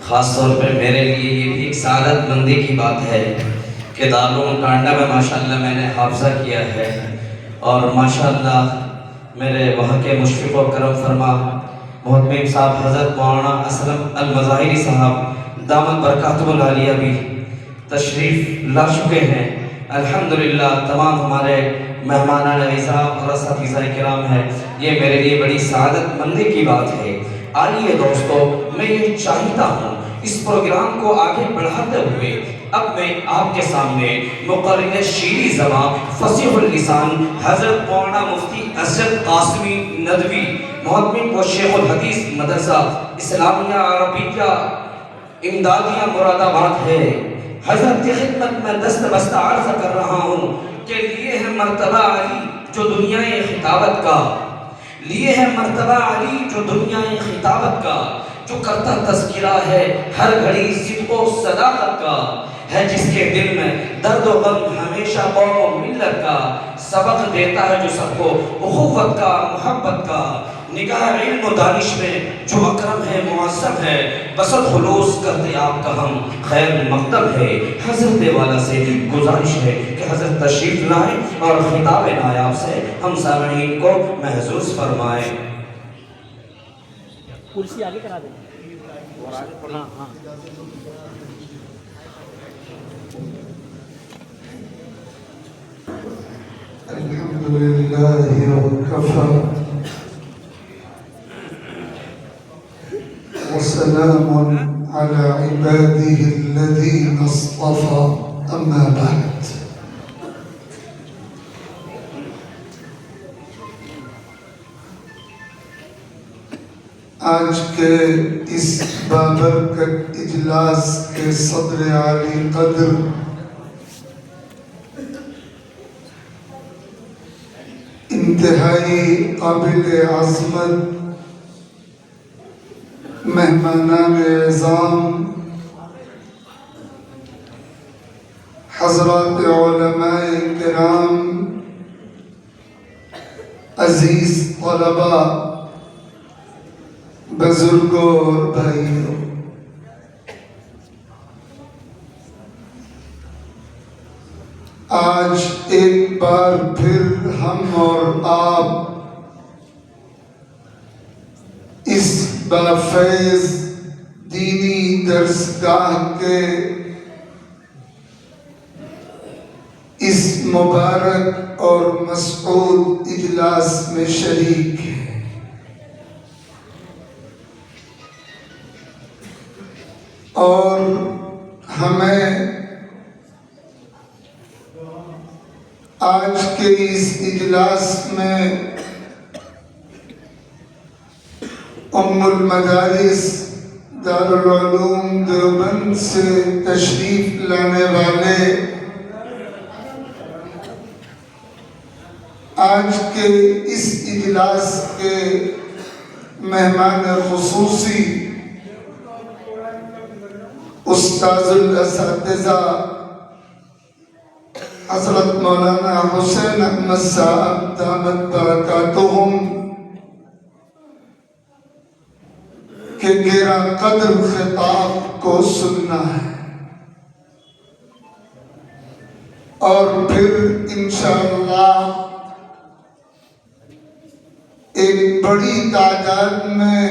خاص طور پہ میرے لیے یہ بھی ایک سعادت مندی کی بات ہے کہ دارالعلوم ٹانڈا میں ماشاءاللہ میں نے حافظہ کیا ہے، اور ماشاءاللہ میرے وہاں کے مشفق و کرم فرما محتمم صاحب حضرت مولانا اسلم المظاہری صاحب دامت برکاتہ العالیہ بھی تشریف لا چکے ہیں۔ الحمدللہ تمام ہمارے مہمانان نویزہ اور اساتذہ کرام ہیں، یہ میرے لیے بڑی سعادت مندی کی بات ہے۔ آئیے دوستو، میں یہ چاہتا ہوں اس پروگرام کو آگے بڑھاتے ہوئے اب میں آپ کے سامنے مقرر شیریں زبان فصیح اللسان حضرت مولانا مفتی اسد قاسمی ندوی محتمم و شیخ الحدیث مدرسہ اسلامیہ عربیہ امدادیہ مراد آباد ہے، حضرت کی خدمت میں دست بستہ عرض کر رہا ہوں کہ لیے ہے مرتبہ علی جو دنیا خطابت کا، لیے ہے مرتبہ علی جو دنیا خطابت کا، جو کرتا تذکرہ ہے ہر گھڑی صدق و صداقت کا، ہے جس کے دل میں درد و غم ہمیشہ قوم و ملت کا، سبق دیتا ہے جو سب کو اخوت کا محبت کا، نگاہ علم و دانش میں جو اکرم ہے معظم ہے، بسط خلوص کرتے آپ کا ہم خیر مقدم ہے۔ حضرت والا سے گزارش ہے کہ حضرت تشریف لائیں اور خطاب نایاب سے ہم سامعین کو محظوظ فرمائیں۔ کرسی آگے کرا دیں۔ ہاں ہاں الحمدللہ وکفی وسلام علی عباده الذین اصطفى اما بعد۔ آج کے اس بابرکت اجلاس کے صدر عالی قدر انتہائی قابل عظمت مہمانان اعظام، حضرات علماء کرام، عزیز طلباء، بزرگوں اور بھائیوں، آج ایک بار پھر ہم اور آپ اس بافیض دینی درسگاہ کے اس مبارک اور مسعود اجلاس میں شریک ہیں۔ اور ہمیں آج کے اس اجلاس میں ام المدارس دارالعلوم دیوبند سے تشریف لانے والے آج کے اس اجلاس کے مہمان خصوصی استاذ الاساتذہ حضرت مولانا حسین احمد صاحب دامت برکاتہم کہ گرا قدر خطاب کو سننا ہے، اور پھر انشاءاللہ ایک بڑی تعداد میں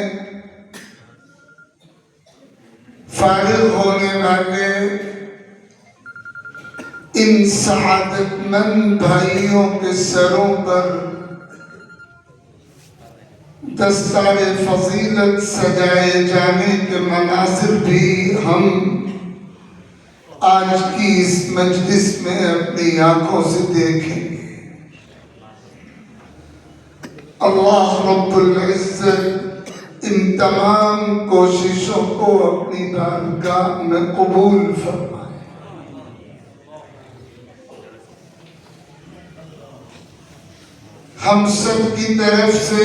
فارغ ہونے والے ان سعادت مند بھائیوں کے سروں پر دستار فضیلت سجائے جانے کے مناظر بھی ہم آج کی اس مجلس میں اپنی آنکھوں سے دیکھیں گے۔ اللہ رب العزت ان تمام کوششوں کو اپنی بارگاہ میں قبول فرمائے۔ ہم سب کی طرف سے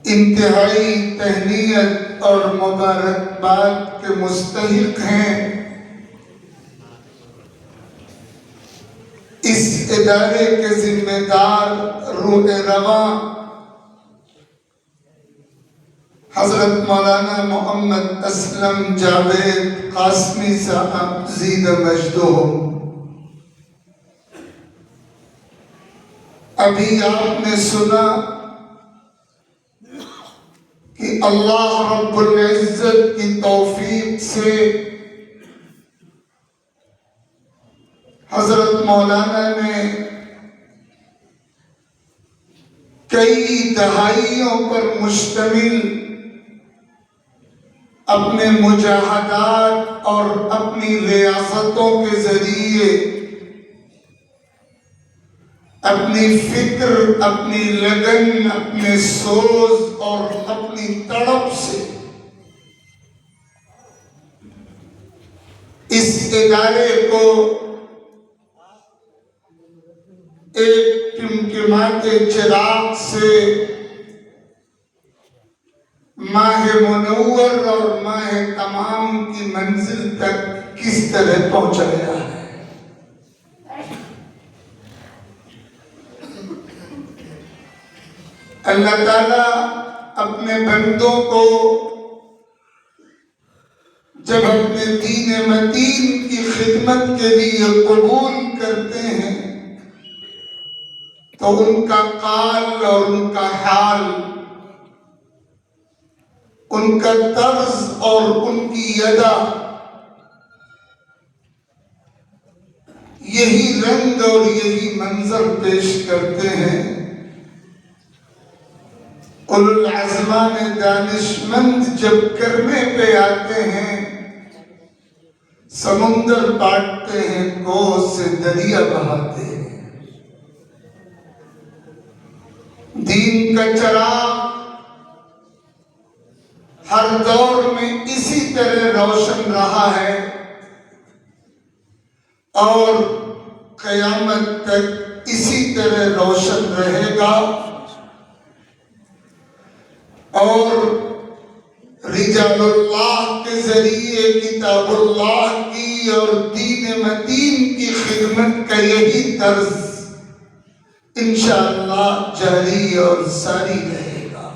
انتہائی تہنیت اور مبارکباد کے مستحق ہیں اس ادارے کے ذمہ دار روح رواں حضرت مولانا محمد اسلم جاوید قاسمی صاحب زید مجدہم. ابھی آپ نے سنا کہ اللہ رب العزت کی توفیق سے حضرت مولانا نے کئی دہائیوں پر مشتمل اپنے مجاہدات اور اپنی ریاستوں کے ذریعے اپنی فکر، اپنی لگن، اپنے سوز اور اپنی تڑپ سے اس ادارے کو ایک ٹمٹماتے چراغ سے ماہ منور اور ماہ تمام کی منزل تک کس طرح پہنچایا ہے. اللہ تعالیٰ اپنے بندوں کو جب اپنے دین متین کی خدمت کے لیے قبول کرتے ہیں تو ان کا قال اور ان کا حال، ان کا طرز اور ان کی ادا یہی رنگ اور یہی منظر پیش کرتے ہیں. اولو العزمان دانشمند جب کرنے پہ آتے ہیں سمندر کاٹتے ہیں، کوہ سے دریا بہاتے ہیں. دین کا چراغ ہر دور میں اسی طرح روشن رہا ہے اور قیامت تک اسی طرح روشن رہے گا. اور رجال اللہ کے ذریعے کتاب اللہ کی اور دین متین کی خدمت کا یہی طرز انشاءاللہ جاری اور ساری رہے گا.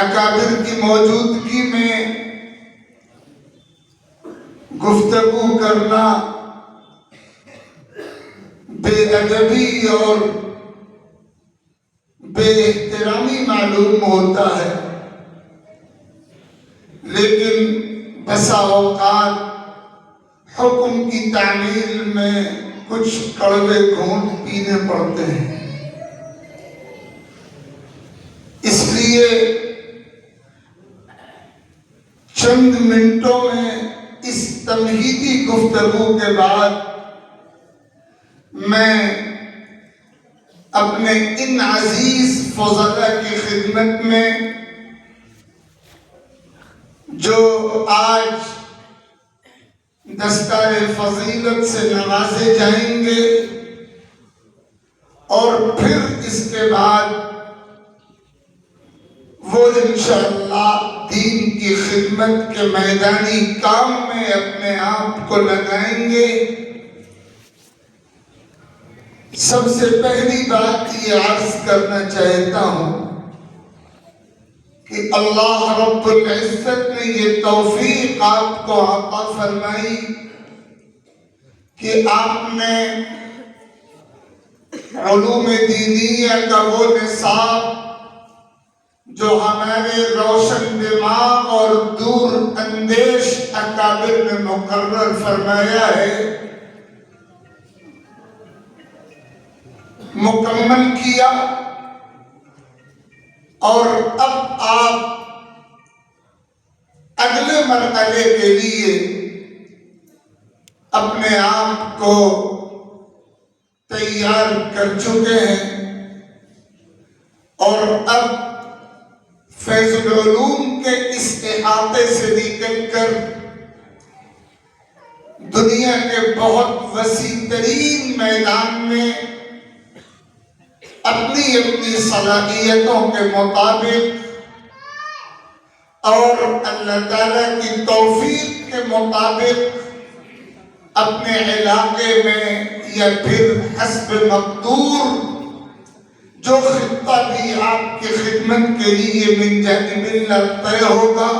اکابر کی موجودگی میں گفتگو کرنا بے ادبی اور بے احترامی معلوم ہوتا ہے، لیکن بسا اوقات حکم کی تعمیل میں کچھ کڑوے گھونٹ پینے پڑتے ہیں. اس لیے چند منٹوں میں اس تمہیدی گفتگو کے بعد میں اپنے ان عزیز فضلاء کی خدمت میں جو آج دستار فضیلت سے نوازے جائیں گے اور پھر اس کے بعد وہ انشاءاللہ دین کی خدمت کے میدانی کام میں اپنے آپ کو لگائیں گے. سب سے پہلی بات یہ عرض کرنا چاہتا ہوں کہ اللہ رب العزت نے یہ توفیق آپ کو عطا فرمائی کہ آپ نے علوم دینیہ کا وہ نصاب جو ہمارے روشن دماغ اور دور اندیش اکابر نے مقرر فرمایا ہے مکمل کیا، اور اب آپ اگلے مرحلے کے لیے اپنے آپ کو تیار کر چکے ہیں اور اب فیض العلوم کے اس احاطے سے نکل کر دنیا کے بہت وسیع ترین میدان میں اپنی اپنی صلاحیتوں کے مطابق اور اللہ تعالیٰ کی توفیق کے مطابق اپنے علاقے میں یا پھر حسب مقدور جو خطہ بھی آپ کی خدمت کے لیے من جانب اللہ طے ہوگا،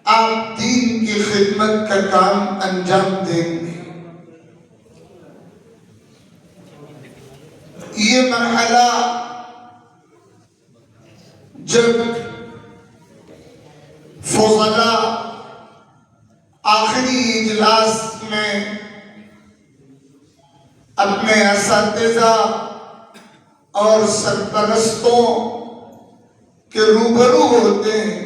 آپ دین کی خدمت کا کام انجام دیں گے۔ یہ مرحلہ جب فضلاء آخری اجلاس میں اپنے اساتذہ اور سرپرستوں کے روبرو ہوتے ہیں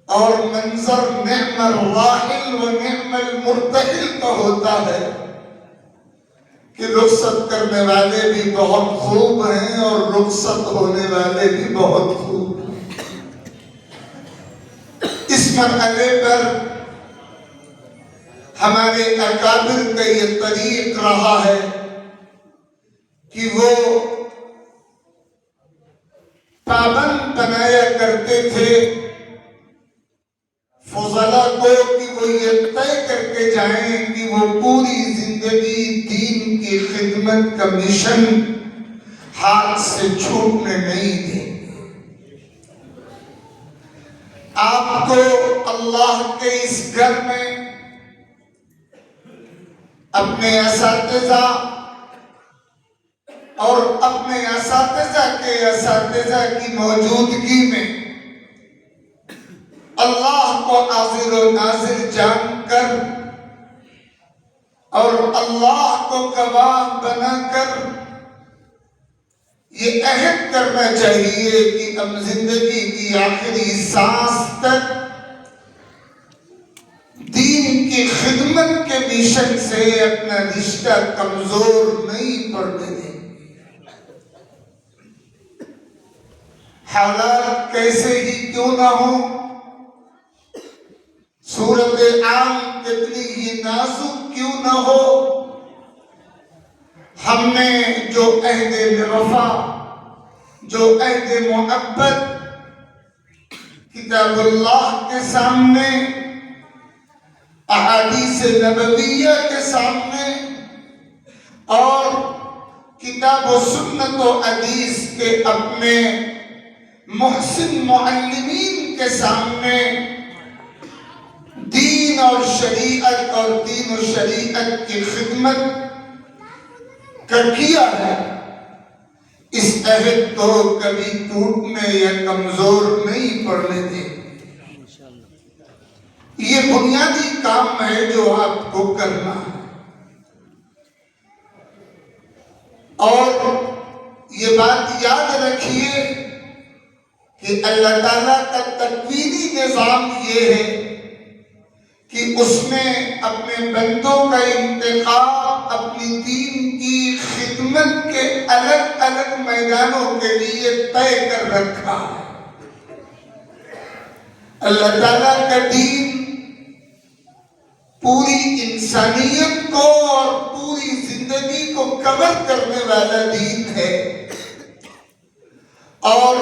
اور منظر نعم الراحل و نعم المرتحل کا ہوتا ہے کہ رخصت کرنے والے بھی بہت خوب ہیں اور رخصت ہونے والے بھی بہت خوب ہیں۔ اس مرحلے پر ہمارے اکابر کا یہ طریق رہا ہے کہ وہ پابند بنایا کرتے تھے فضلاء کو کہ وہ یہ طے کر کے جائیں کہ وہ پوری زندگی دین کی خدمت کا مشن ہاتھ سے چھوٹنے نہیں دیں۔ آپ کو اللہ کے اس گھر میں اپنے اساتذہ اور اپنے اساتذہ کے اساتذہ کی موجودگی میں اللہ کو حاضر و ناظر جان کر اور اللہ کو گواہ بنا کر یہ عہد کرنا چاہیے کہ ہم زندگی کی آخری سانس تک دین کی خدمت کے مشن سے اپنا رشتہ کمزور نہیں پڑنے دیں۔ حالات کیسے ہی کیوں نہ ہوں، صورت عام کتنی ہی نازک کیوں نہ ہو، ہم نے جو عہد وفا، جو عہد محبت کتاب اللہ کے سامنے، احادیث نبویہ کے سامنے اور کتاب و سنت و حدیث کے اپنے محسن معلمین کے سامنے دین اور شریعت اور دین و شریعت کی خدمت کا کیا ہے، اس عہد کو کبھی ٹوٹنے یا کمزور نہیں پڑنے دیں۔ یہ بنیادی کام ہے جو آپ کو کرنا ہے، اور یہ بات یاد رکھیے کہ اللہ تعالیٰ کا تکوینی نظام یہ ہے کہ اس نے اپنے بندوں کا انتخاب اپنی دین کی خدمت کے الگ الگ میدانوں کے لیے طے کر رکھا ہے۔ اللہ تعالیٰ کا دین پوری انسانیت کو اور پوری زندگی کو کور کرنے والا دین ہے، اور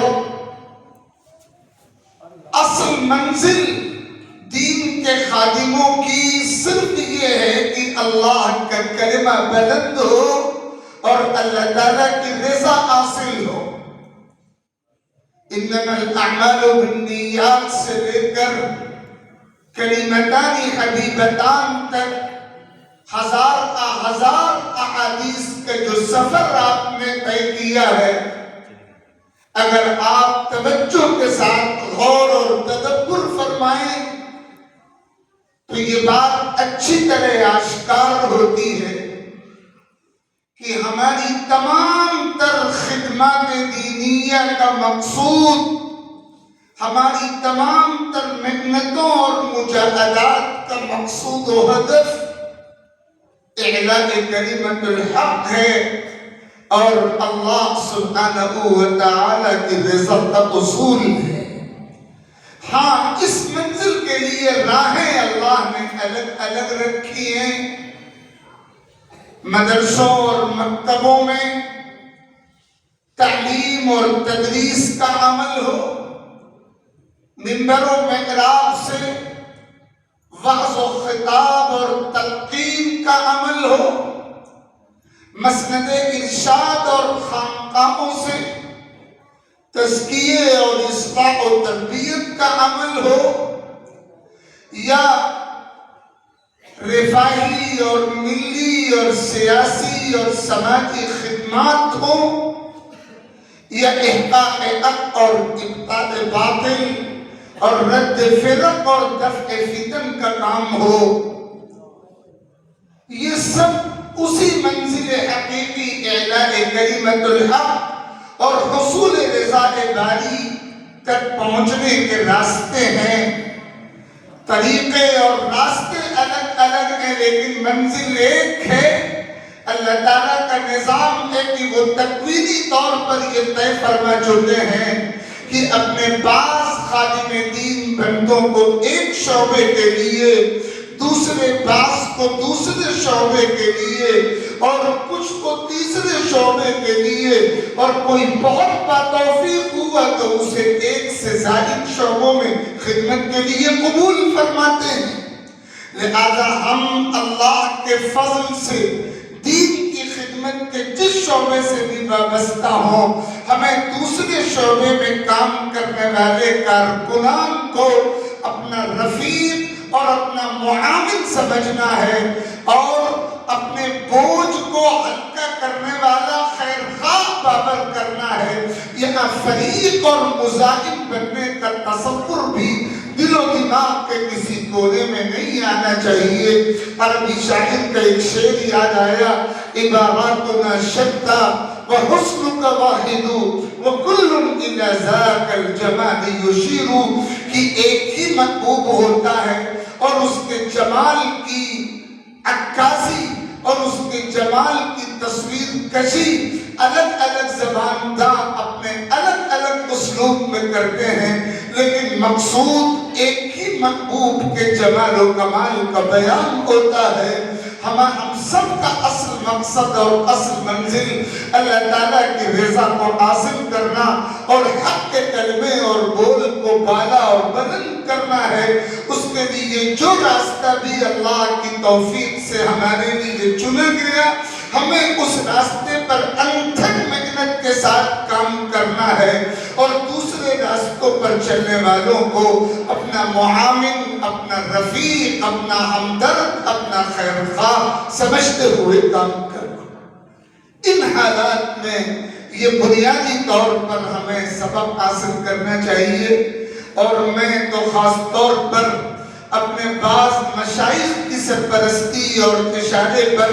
اصل منزل دین کے خادموں کی صرف یہ ہے کہ اللہ کا کلمہ بلند ہو اور اللہ تعالیٰ کی رضا حاصل ہو۔ انما الاعمال بالنیات سے لے کر کلمتان حبیبتان تک ہزار احادیث کا جو سفر آپ نے طے کیا ہے، اگر آپ توجہ کے ساتھ غور اور تدبر فرمائیں تو یہ بات اچھی طرح آشکار ہوتی ہے کہ ہماری تمام تر خدمات دینیہ کا مقصود، ہماری تمام تر محنتوں اور مجاہدات کا مقصود و ہدف اعلاء کلمت الحق ہے اور اللہ سبحانہ و تعالی کی رضا کا اصول ہے۔ ہاں، اس منزل کے لیے راہیں اللہ نے الگ الگ رکھی ہیں۔ مدرسوں اور مکتبوں میں تعلیم اور تدریس کا عمل ہو، منبر و محراب سے وعظ و خطاب اور تلقین کا عمل ہو، مسند ارشاد اور خانقاہوں سے تزکیے اور اصلاح و تربیت کا عمل ہو، یا رفاہی اور ملی اور سیاسی اور سماجی خدمات ہو، یا احقاق حق اور ابطال باطل اور رد فرق اور دفع فتن کا کام ہو، یہ سب اسی منزل حقیقی اعلاء کلمت الحق اور حصول رضا باری تک پہنچنے کے راستے ہیں۔ طریقے اور راستے الگ الگ ہیں لیکن منزل ایک ہے۔ اللہ تعالیٰ کا نظام ہے کہ وہ تکوینی طور پر یہ طے فرما چکے ہیں کہ اپنے بعض خادم دین بندوں کو ایک شعبے کے لیے، دوسرے بعض کو دوسرے شعبے کے لیے، اور کچھ کو تیسرے شعبے کے لیے، اور کوئی بہت باتوفیق ہوا تو اسے ایک سے زائد شعبوں میں خدمت کے لیے قبول فرماتے ہیں۔ لہذا ہم اللہ کے فضل سے دین کی خدمت کے جس شعبے سے بھی وابستہ ہوں، ہمیں دوسرے شعبے میں کام کرنے والے کارکنان کو اپنا رفیق اور اپنا معاون سمجھنا ہے، اور اپنے بوجھ کو ہلکا کرنے والا خیر خواہ بابر کرنا ہے۔ یہاں فریق اور مزاحم بننے کا تصور بھی دل و دماغ کے کسی کونے میں نہیں آنا چاہیے۔ عربی شاعر کا ایک شعر یاد آیا، عباراتنا شتیٰ وحسنک واحد وکل الی ذاک الجمال یشیر، کہ ایک ہی محبوب ہوتا ہے اور اس کے جمال کی عکاسی اور اس کے جمال کی تصویر کشی الگ الگ زبان داں اپنے الگ الگ اسلوب میں کرتے ہیں، لیکن مقصود ایک ہی محبوب کے جمال و کمال کا بیان ہوتا ہے۔ ہم سب کا اصل مقصد اور اصل منزل اللہ تعالیٰ کی رضا کو حاصل کرنا اور حق کے کلمے اور بول کو بالا اور بلند کرنا ہے۔ اس کے لیے جو راستہ بھی اللہ کی توفیق سے ہمارے لیے چنا گیا، ہمیں اس راستے پر انتھک محنت کے ساتھ کام کرنا ہے، اور دوسرے راستوں پر چلنے والوں کو اپنا معاون، اپنا رفیق، اپنا ہمدرد، اپنا خیر خواہ سمجھتے ہوئے کام کرنا۔ ان حالات میں یہ بنیادی طور پر ہمیں سبق حاصل کرنا چاہیے، اور میں تو خاص طور پر اپنے بعض مشائخ کی سرپرستی اور اشارے پر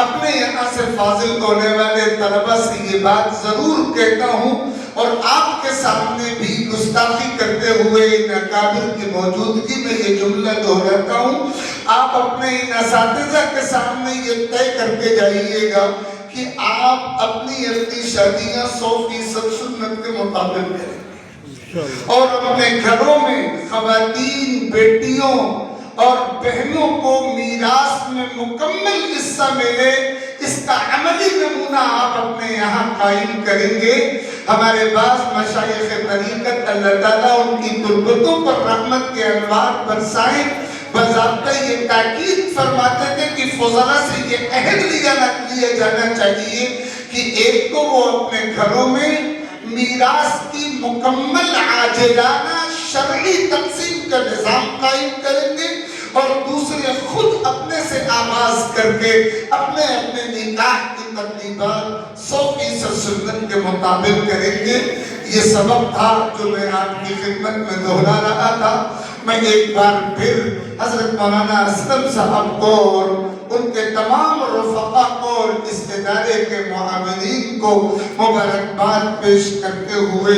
اپنے یہاں سے فاضل ہونے والے طلبہ سے یہ بات ضرور کہتا ہوں، اور آپ کے سامنے بھی گستاخی کرتے ہوئے ان اکابر کی موجودگی میں یہ جملہ دہراتا ہوں۔ آپ اپنے ان اساتذہ کے سامنے یہ طے کر کے جائیے گا کہ آپ اپنی شادیاں 100% سنت کے مطابق کریں، اور اپنے گھروں میں خواتین، بیٹیوں اور بہنوں کو میراث میں مکمل حصہ ملے، اس کا عملی نمونہ آپ اپنے یہاں قائم کریں گے۔ ہمارے بعض مشائخ طریقت اللہ تعالیٰ ان کی تربتوں پر رحمت کے انوار برسائیں، باضابطہ یہ تاکید فرماتے تھے کہ فضلاء سے یہ عہد لیا جانا چاہیے کہ ایک تو وہ اپنے گھروں میں میراث کی مکمل عاجلانہ شرعی تقسیم کا نظام قائم کریں گے، اور دوسرے خود اپنے سے آغاز کر کے اپنے اپنے نکاح کی تقریبات 100% سنت کے مطابق کریں گے۔ یہ سبب تھا جو میں آپ کی خدمت میں دہرا رہا تھا۔ میں ایک بار پھر حضرت مولانا اسلم صاحب کو اور ان کے تمام رفقا کو اور اس ادارے کے معاونین کو مبارکباد پیش کرتے ہوئے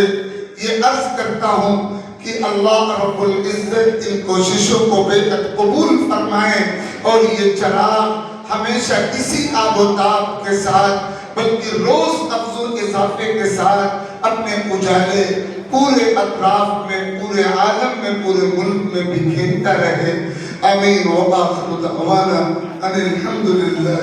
یہ عرض کرتا ہوں کہ اللہ رب العزت ان کوششوں کو بے حد قبول فرمائے، اور یہ چراغ ہمیشہ اسی آب و تاب کے ساتھ بلکہ روز افزوں اضافے کے ساتھ اپنے اجالے پورے اطراف میں، پورے عالم میں، پورے ملک میں بکھیرتا رہے۔ آمین۔ وآخر دعوانا ان الحمدللہ۔